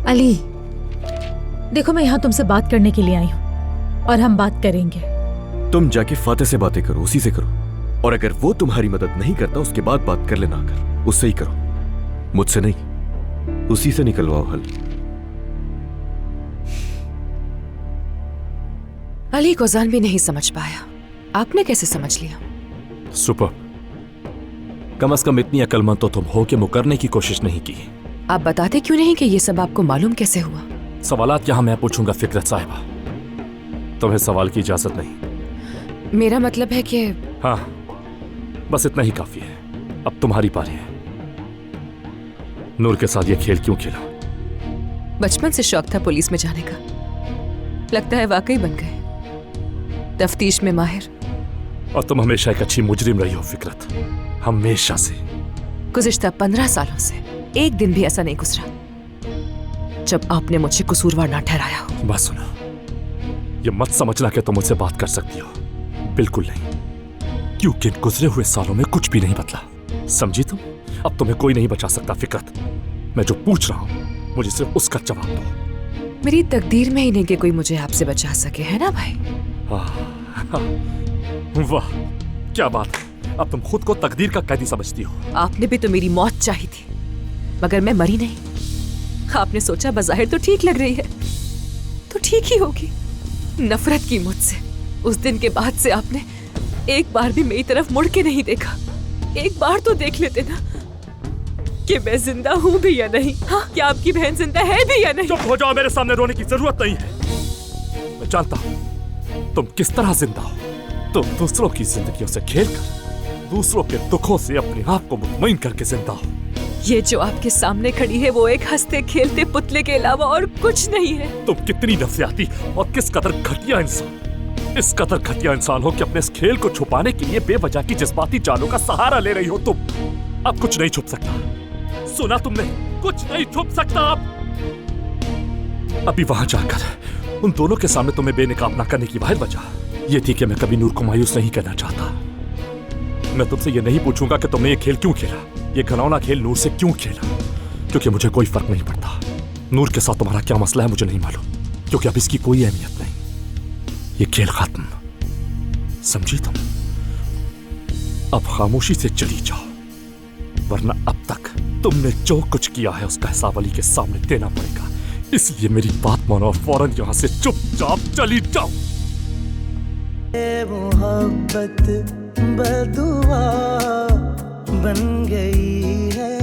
अली, देखो मैं यहाँ तुमसे बात करने के लिए आई हूँ और हम बात करेंगे। तुम जाके फातेह से बातें करो, उसी से करो। और अगर वो तुम्हारी मदद नहीं करता उसके बाद बात कर लेना, आकर उससे ही करो, मुझसे नहीं। उसी से निकलवाओ हल। अली गोजान भी नहीं समझ पाया, आपने कैसे समझ लिया? सुपर। कम से कम इतनी अक्लमंद तो तुम हो कि मुकरने की कोशिश नहीं की। आप बताते क्यों नहीं कि ये सब आपको मालूम कैसे हुआ? सवालात यहां मैं पूछूंगा फिकरत साहिबा, तुम्हें सवाल की इजाजत नहीं। मेरा मतलब है कि हाँ, बस इतना ही काफी है। अब तुम्हारी पारी है। नूर के साथ ये खेल क्यों खेला? बचपन से शौक था पुलिस में जाने का, लगता है वाकई बन गए। तफ्तीश में माहिर। और तुम हमेशा एक अच्छी मुजरिम रही हो फिकरत, हमेशा से। गुज़िश्ता 15 सालों से एक दिन भी ऐसा नहीं गुजरा जब आपने मुझे कसूरवार ना ठहराया हो। बस सुनो, ये मत समझना कि तुम मुझसे बात कर सकती हो, बिल्कुल नहीं। क्योंकि गुजरे हुए सालों में कुछ भी नहीं बदला, समझी तुम? अब तुम्हें कोई नहीं बचा सकता फिकरत। मैं जो पूछ रहा हूं मुझे सिर्फ उसका जवाब दो। मेरी तकदीर में ही नहीं कि कोई मुझे आपसे बचा सके, है ना भाई? वाह, क्या बात है। अब तुम खुद को तकदीर का कैदी समझती हो। आपने भी तो मेरी मौत चाही थी, मगर मैं मरी नहीं। आपने सोचा बज़ाहिर तो ठीक लग रही है, तो ठीक ही होगी। नफरत की मुझसे। उस दिन के बाद से आपने एक बार भी मेरी तरफ मुड़ के नहीं देखा। एक बार तो देख लेते ना कि मैं जिंदा हूं भी या नहीं। हाँ, क्या आपकी बहन जिंदा है भी या नहीं? चुप हो जाओ, मेरे सामने रोने की जरूरत नहीं है। मैं जानता हूं तुम किस तरह जिंदा हो। तुम दूसरों की जिंदगियों से खेलकर, दूसरों के दुखों से अपने आप को मुतमईन करके जिंदा हो। ये जो आपके सामने खड़ी है वो एक हंसते खेलते पुतले के अलावा और कुछ नहीं है। तुम कितनी नफसियाती और किस कदर घटिया इंसान, इस कदर घटिया इंसान हो कि अपने इस खेल को छुपाने के लिए बेवजह की जज्बाती चालों का सहारा ले रही हो तुम। अब कुछ नहीं छुप सकता, सुना तुमने? कुछ नहीं छुप सकता अब। अभी वहां जाकर उन दोनों के सामने तुम्हें बेनकाब ना करने की वाहिद वजह ये थी कि मैं कभी नूर को मायूस नहीं करना चाहता। मैं तुमसे ये नहीं पूछूंगा कि तुमने ये खेल क्यों खेला, ये घिनौना खेल नूर से क्यों खेला, क्योंकि मुझे कोई फर्क नहीं पड़ता। नूर के साथ तुम्हारा क्या मसला है मुझे नहीं मालूम, क्योंकि अब इसकी कोई अहमियत नहीं। ये खेल खत्म, समझी तुम? अब खामोशी से चली जाओ, वरना अब तक तुमने जो कुछ किया है उसका हिसाब अली के सामने देना पड़ेगा। इसलिए मेरी बात मानो और फौरन यहां से चुपचाप चली जाओ। मोहब्बत बदुआ बन गई है।